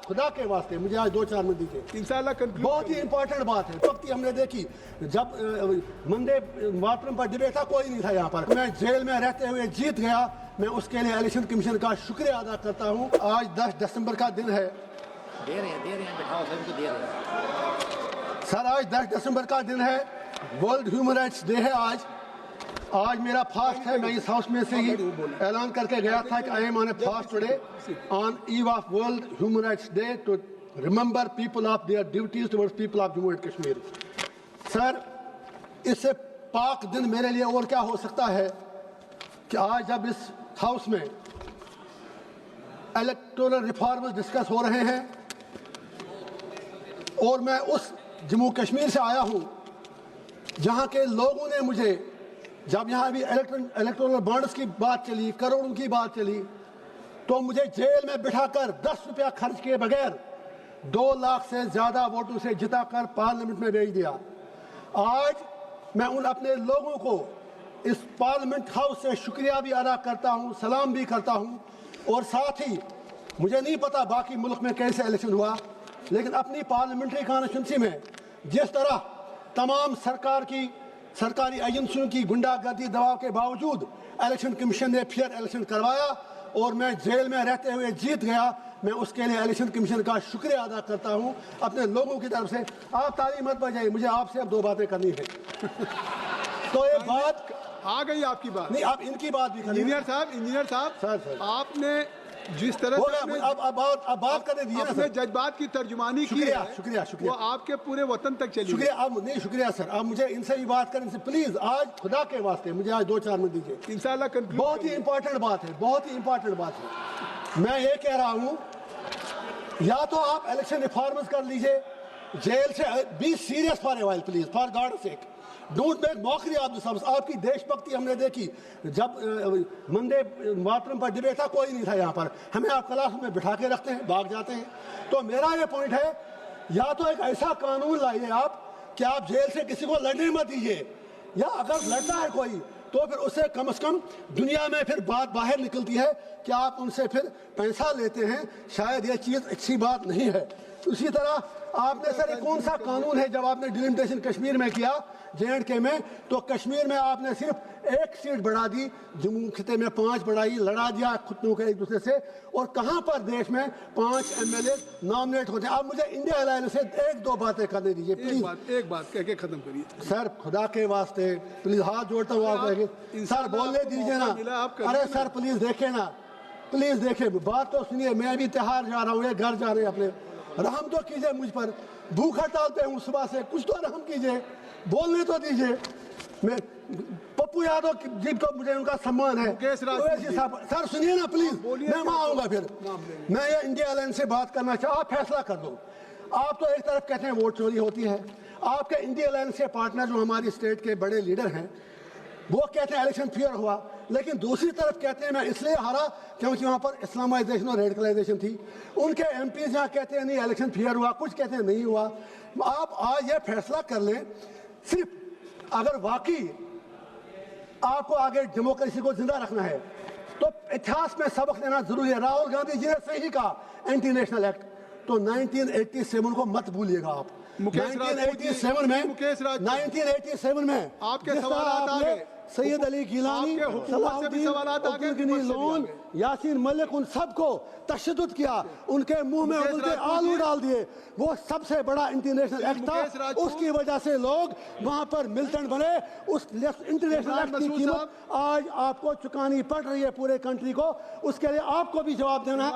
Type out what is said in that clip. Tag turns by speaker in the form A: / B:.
A: खुदा के वास्ते मुझे आज 2-4 मिनट दीजिए।
B: इंशाल्लाह
A: बहुत ही इंपॉर्टेंट बात है। वक्त हमने देखी जब मंदे मातरम पर डिबेट था, कोई नहीं था यहाँ पर। मैं जेल में रहते हुए जीत गया, मैं उसके लिए इलेक्शन कमीशन का शुक्रिया अदा करता हूँ। आज 10 दिसंबर का दिन है।
C: दे रहे हैं बिठाओ, सभी को दे रहे हैं
A: सर। आज 10 दिसंबर का दिन है, वर्ल्ड ह्यूमन राइट्स डे है। आज मेरा फास्ट है। मैं इस हाउस में से ही ऐलान करके गया था कि I am on a fast today on eve of world human rights day to remember people of their duties towards people of Jammu and Kashmir. Sir, इससे पाक दिन मेरे लिए और क्या हो सकता है कि आज जब इस हाउस में इलेक्टोरल रिफॉर्म्स डिस्कस हो रहे हैं और मैं उस जम्मू कश्मीर से आया हूं जहां के लोगों ने मुझे, जब यहाँ अभी इलेक्टोरल बॉन्ड्स की बात चली, करोड़ों की बात चली, तो मुझे जेल में बिठाकर 10 रुपया खर्च किए बगैर 2 लाख से ज्यादा वोटों से जिताकर पार्लियामेंट में भेज दिया। आज मैं उन अपने लोगों को इस पार्लियामेंट हाउस से शुक्रिया भी अदा करता हूं, सलाम भी करता हूं। और साथ ही मुझे नहीं पता बाकी मुल्क में कैसे इलेक्शन हुआ, लेकिन अपनी पार्लियामेंट्री कॉन्स्टिट्यूंसी में जिस तरह तमाम सरकारी एजेंसियों की गुंडागर्दी दबाव के बावजूद इलेक्शन कमीशन ने फेयर इलेक्शन करवाया और मैं जेल में रहते हुए जीत गया, मैं उसके लिए इलेक्शन कमीशन का शुक्रिया अदा करता हूं अपने लोगों की तरफ से। आप ताली मत बजाइए, मुझे आपसे अब 2 बातें करनी है। तो ये बात
B: आ गई आपकी बात।
A: नहीं, आप इनकी बात भी करें।
B: इंजीनियर साहब
A: सर।
B: आपने जिस तरह से
A: अब बात करने दीजिए ना सर।
B: जज्बात की तर्जुमानी की है,
A: शुक्रिया
B: वो आपके पूरे वतन तक चली।
A: शुक्रिया। अब नहीं, शुक्रिया सर। अब मुझे इनसे भी बात करने से प्लीज आज खुदा के वास्ते मुझे आज 2-4 मिनट दीजिए।
B: इंशाल्लाह
A: बहुत ही इंपॉर्टेंट बात है, बहुत ही इंपॉर्टेंट बात है। मैं ये कह रहा हूं, या तो आप इलेक्शन रिफॉर्म्स कर लीजिए, जेल से be serious for a while please, for God sake, don't make mockery of the service. आपकी देशभक्ति हमने देखी जब मंदे मातरम पर डिबेट था, कोई नहीं था यहाँ पर। हमें आप क्लास में बिठा के रखते हैं, भाग जाते हैं। तो मेरा ये पॉइंट है, या तो एक ऐसा कानून लाइए आप कि आप जेल से किसी को लड़ने मत दीजिए, या अगर लड़ता है कोई तो फिर उससे कम से कम दुनिया में फिर बात बाहर निकलती है कि आप उनसे फिर पैसा लेते हैं। शायद ये चीज़ अच्छी बात नहीं है। उसी तरह आपने सर कौन सा कानून है, जब आपने डिलिमिटेशन कश्मीर में किया J&K में, तो कश्मीर में आपने सिर्फ 1 सीट बढ़ा दी, जम्मू खिते में 5 बढ़ाई, लड़ा दिया खुद को एक दूसरे से। और कहाँ पर देश में 5 MLA नॉमिनेट होते हैं। आप मुझे इंडिया अलायंस से 1-2 बातें करने दीजिए प्लीज।
B: एक बात कह के खत्म करिए
A: सर, खुदा के वास्ते प्लीज हाथ जोड़ता हूँ आप सर, बोलने दीजिए ना। अरे सर प्लीज देखे ना, प्लीज देखे, बात तो सुनिए। मैं भी त्योहार जा रहा हूँ, ये घर जा रहे हैं अपने, रहम तो कीजिए मुझ पर। भूख हड़ताल पे हूँ सुबह से, कुछ तो रहम कीजिए, बोलने तो दीजिए। मैं पप्पू यादव जी को मुझे उनका सम्मान है। सर सुनिए ना प्लीज, मैं वहाँ आऊँगा फिर। मैं ये इंडिया अलायंस से बात करना चाहूँ, आप फैसला कर दो। आप तो एक तरफ कहते हैं वोट चोरी होती है, आपके इंडिया अलायंस के पार्टनर जो हमारी स्टेट के बड़े लीडर हैं वो कहते हैं इलेक्शन फेयर हुआ, लेकिन दूसरी तरफ कहते हैं मैं इसलिए हारा क्योंकि वहाँ पर इस्लामाइजेशन और रेडिकलाइजेशन थी। उनके एमपीज यहाँ कहते हैं नहीं इलेक्शन फेयर हुआ, कुछ कहते हैं नहीं हुआ। आप आज ये फैसला कर लें, सिर्फ अगर वाकई आपको आगे डेमोक्रेसी को जिंदा रखना है तो इतिहास में सबक लेना जरूरी है। राहुल गांधी जी ने सही कहा एंटी नेशनल एक्ट, तो 1987 को मत भूलिएगा आप। 1987 में
B: आपके सवाल आ गए,
A: सैयद अली गिलानी, लोन, यासीन मलिक, उन सबको तशद्दुद किया, उनके मुंह में उनके आलू डाल दिए। वो सबसे बड़ा इंटरनेशनल एक्ट था, उसकी वजह से लोग वहां पर मिलिटेंट बने। उस इंटरनेशनल एक्ट की कीमत आज आपको चुकानी पड़ रही है पूरे कंट्री को, उसके लिए आपको भी जवाब देना है।